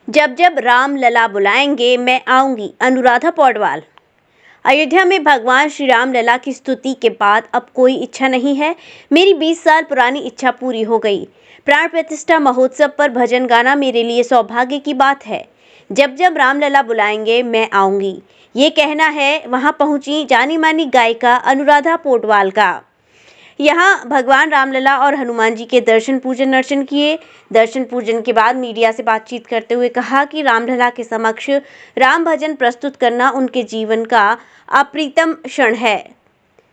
जब जब राम लला बुलाएंगे मैं आऊंगी, अनुराधा पौडवाल। अयोध्या में भगवान श्री राम लला की स्तुति के बाद अब कोई इच्छा नहीं है। मेरी 20 साल पुरानी इच्छा पूरी हो गई। प्राण प्रतिष्ठा महोत्सव पर भजन गाना मेरे लिए सौभाग्य की बात है। जब जब रामलला बुलाएंगे मैं आऊंगी, ये कहना है वहां पहुंची जानी मानी गायिका अनुराधा पौडवाल का। यहाँ भगवान रामलला और हनुमान जी के दर्शन पूजन अर्चन किए। दर्शन पूजन के बाद मीडिया से बातचीत करते हुए कहा कि रामलला के समक्ष राम भजन प्रस्तुत करना उनके जीवन का अप्रीतम क्षण है।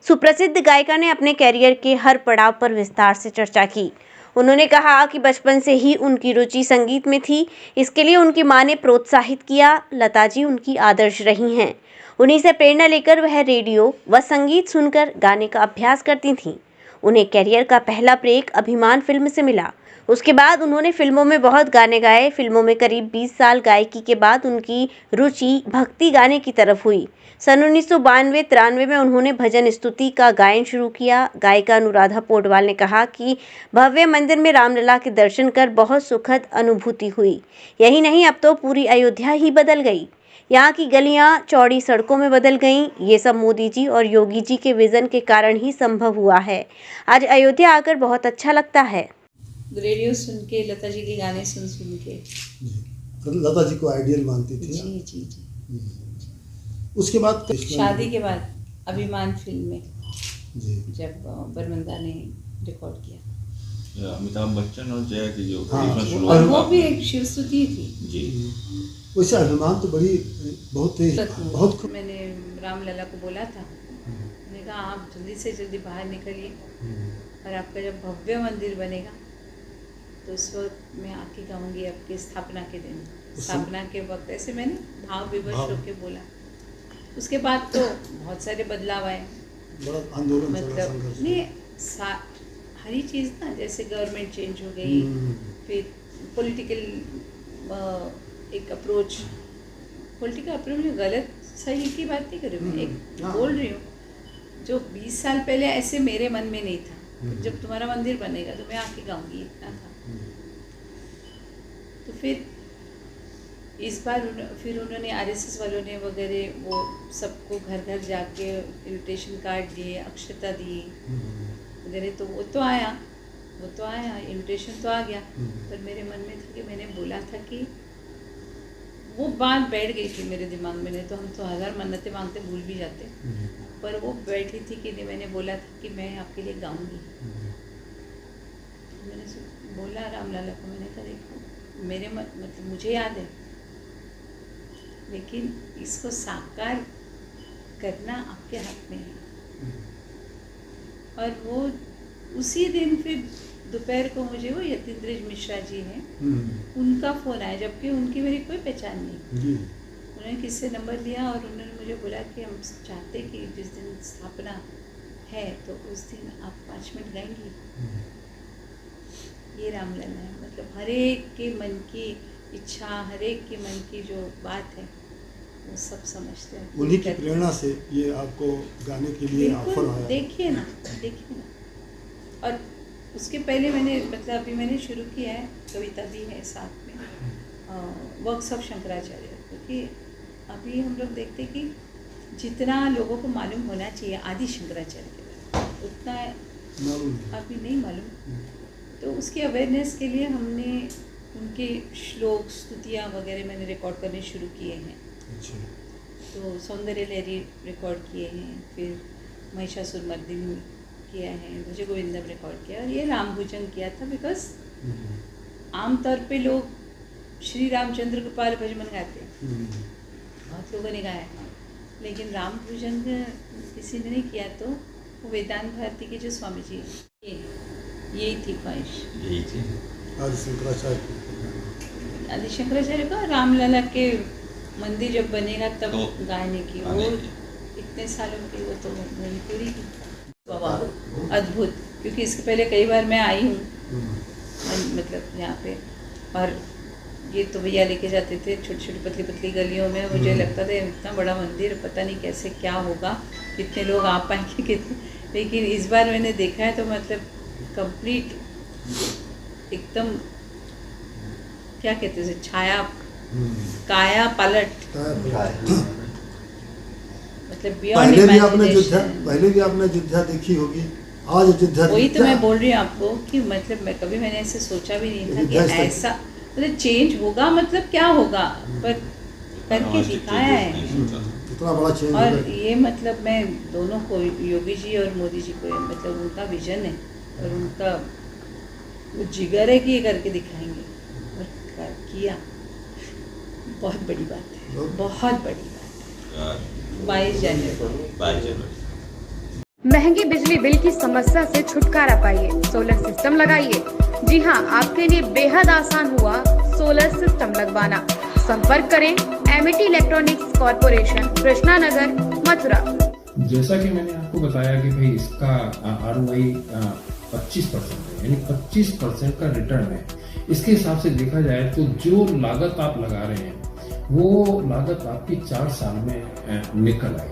सुप्रसिद्ध गायिका ने अपने कैरियर के हर पड़ाव पर विस्तार से चर्चा की। उन्होंने कहा कि बचपन से ही उनकी रुचि संगीत में थी। इसके लिए उनकी मां ने प्रोत्साहित किया। लता जी उनकी आदर्श रही हैं। उन्हीं से प्रेरणा लेकर वह रेडियो व संगीत सुनकर गाने का अभ्यास करती थीं। उन्हें कैरियर का पहला ब्रेक अभिमान फिल्म से मिला। उसके बाद उन्होंने फिल्मों में बहुत गाने गाए। फिल्मों में करीब 20 साल गायकी के बाद उनकी रुचि भक्ति गाने की तरफ हुई। सन 1992-93 में उन्होंने भजन स्तुति का गायन शुरू किया। गायिका अनुराधा पौडवाल ने कहा कि भव्य मंदिर में रामलला के दर्शन कर बहुत सुखद अनुभूति हुई। यही नहीं, अब तो पूरी अयोध्या ही बदल गई। यहाँ की गलियाँ चौड़ी सड़कों में बदल गईं। ये सब मोदी जी और योगी जी के विजन के कारण ही संभव हुआ है। आज अयोध्या आकर बहुत अच्छा लगता है। रेडियो सुन के, लता जी के गाने सुन के तो लता जी को आइडियल मानती थी। जी जी जी। उसके बाद शादी के बाद अभिमान फिल्म में जी जब बर्मंदा ने रिकॉर्ड किया, अमिताभ बच्चन और जया की जो और वो भी एक शिव स्तुति थी जी। वैसे अभिमान तो बहुत मैंने रामलला को बोला था, मैंने कहा आप जल्दी से जल्दी बाहर निकलिए और आपका जब भव्य मंदिर बनेगा तो उस वक्त मैं आके गाऊंगी आपकी स्थापना के दिन, स्थापना के वक्त। ऐसे मैंने भाव विवश होकर बोला। उसके बाद तो बहुत सारे बदलाव आए, बड़ा आंदोलन, मतलब नहीं हर ही चीज़ ना, जैसे गवर्नमेंट चेंज हो गई, फिर पॉलिटिकल एक अप्रोच, पॉलिटिकल अप्रोच में गलत सही की बात नहीं कर रही हूँ, एक बोल रही हूँ जो 20 साल पहले ऐसे मेरे मन में नहीं था। जब तुम्हारा मंदिर बनेगा तो मैं आके गाऊंगी, इतना था। तो फिर इस बार फिर उन्होंने आरएसएस वालों ने वगैरह वो सबको घर घर जाके इन्विटेशन कार्ड दिए, अक्षता दी वगैरह, तो वो तो आया, इन्विटेशन तो आ गया। पर मेरे मन में था कि मैंने बोला था कि वो बात बैठ गई थी मेरे दिमाग में, नहीं तो हम तो 1000 मन्नतें मांगते भूल भी जाते, पर वो बैठी थी कि नहीं, मैंने बोला था कि मैं आपके लिए गाऊंगी। मैंने बोला रामलला को, मैंने कहा देखो मेरे मतलब मुझे याद है, लेकिन इसको साकार करना आपके हाथ में है। और वो उसी दिन फिर दोपहर को मुझे वो यतीन्द्र मिश्रा जी हैं, उनका फ़ोन आया, जबकि उनकी मेरी कोई पहचान नहीं। उन्होंने किससे नंबर लिया और उन्होंने मुझे बोला कि हम चाहते कि जिस दिन स्थापना है तो उस दिन आप 5 मिनट गाएंगी। ये रामलला है, मतलब हर एक के मन की इच्छा, हर एक के मन की जो बात है वो सब समझते हैं। उन्हीं की प्रेरणा से ये आपको गाने के लिए ऑफर आया। देखिए ना। और उसके पहले मैंने मतलब अभी मैंने शुरू किया है, कविता भी है साथ में, वर्कशॉप शंकराचार्य, क्योंकि अभी हम लोग देखते कि जितना लोगों को मालूम होना चाहिए आदि शंकराचार्य के बारे में उतना अभी नहीं मालूम। तो उसकी अवेयरनेस के लिए हमने उनके श्लोक, स्तुतियाँ वगैरह मैंने रिकॉर्ड करने शुरू किए हैं। तो सौंदर्य लहरी रिकॉर्ड किए हैं, फिर महिषासुरमर्दिनी किया है, भज गोविंदम रिकॉर्ड किया, और ये राम भुजंग किया था। बिकॉज आमतौर पे लोग श्री रामचंद्र गोपाल भजन गाते हैं, बहुत लोगों ने गाया, लेकिन राम भुजंग किसी ने नहीं किया। तो वो वेदांत भारती के जो स्वामी जी यही थी ख्वाहिश, यही थी आदि शंकराचार्य का रामलला के मंदिर जब बनेगा तब तो गाने की वो इतने सालों की वो तो मेरी पूरी की अद्भुत। क्योंकि इसके पहले कई बार मैं आई हूँ मतलब यहाँ पे, और ये तो भैया लेके जाते थे छोटी छोटी पतली पतली गलियों में। मुझे लगता था इतना बड़ा मंदिर, पता नहीं कैसे क्या होगा, कितने लोग आ पाएंगे कितने। लेकिन इस बार मैंने देखा है तो मतलब कंप्लीट एकदम क्या कहते हैं छाया काया पलट, मतलब बियॉन्ड पहले भी आपने अयोध्या इमेजिनेशन। पहले भी आपने अयोध्या देखी होगी, आज अयोध्या वही तो क्या? मैं बोल रही हूँ आपको कि मतलब मैं कभी मैंने ऐसे सोचा भी नहीं था कि अयोध्या से- ऐसा मतलब चेंज होगा, मतलब क्या होगा, पर करके दिखाया है। इतना बड़ा चेंज और होगा। ये मतलब मैं दोनों को, योगी जी और मोदी जी को, मतलब उनका विजन है और उनका वो जिगर है कि ये करके दिखाएंगे, और किया। बहुत बड़ी बात है, बहुत बड़ी बात है। 22 जनवरी 22 जनवरी महंगी बिजली बिल की समस्या से छुटकारा पाइए, सोलर सिस्टम लगाइए। जी हां, आपके लिए बेहद आसान हुआ सोलर सिस्टम लगवाना। संपर्क करें Amity electronics corporation, Krishna Nagar, Mathura. जैसा कि मैंने आपको बताया कि भाई इसका ROI 25% है, यानी 25% का रिटर्न है। इसके हिसाब से देखा जाए तो जो लागत आप लगा रहे हैं वो लागत आपकी 4 साल में निकल आएगी।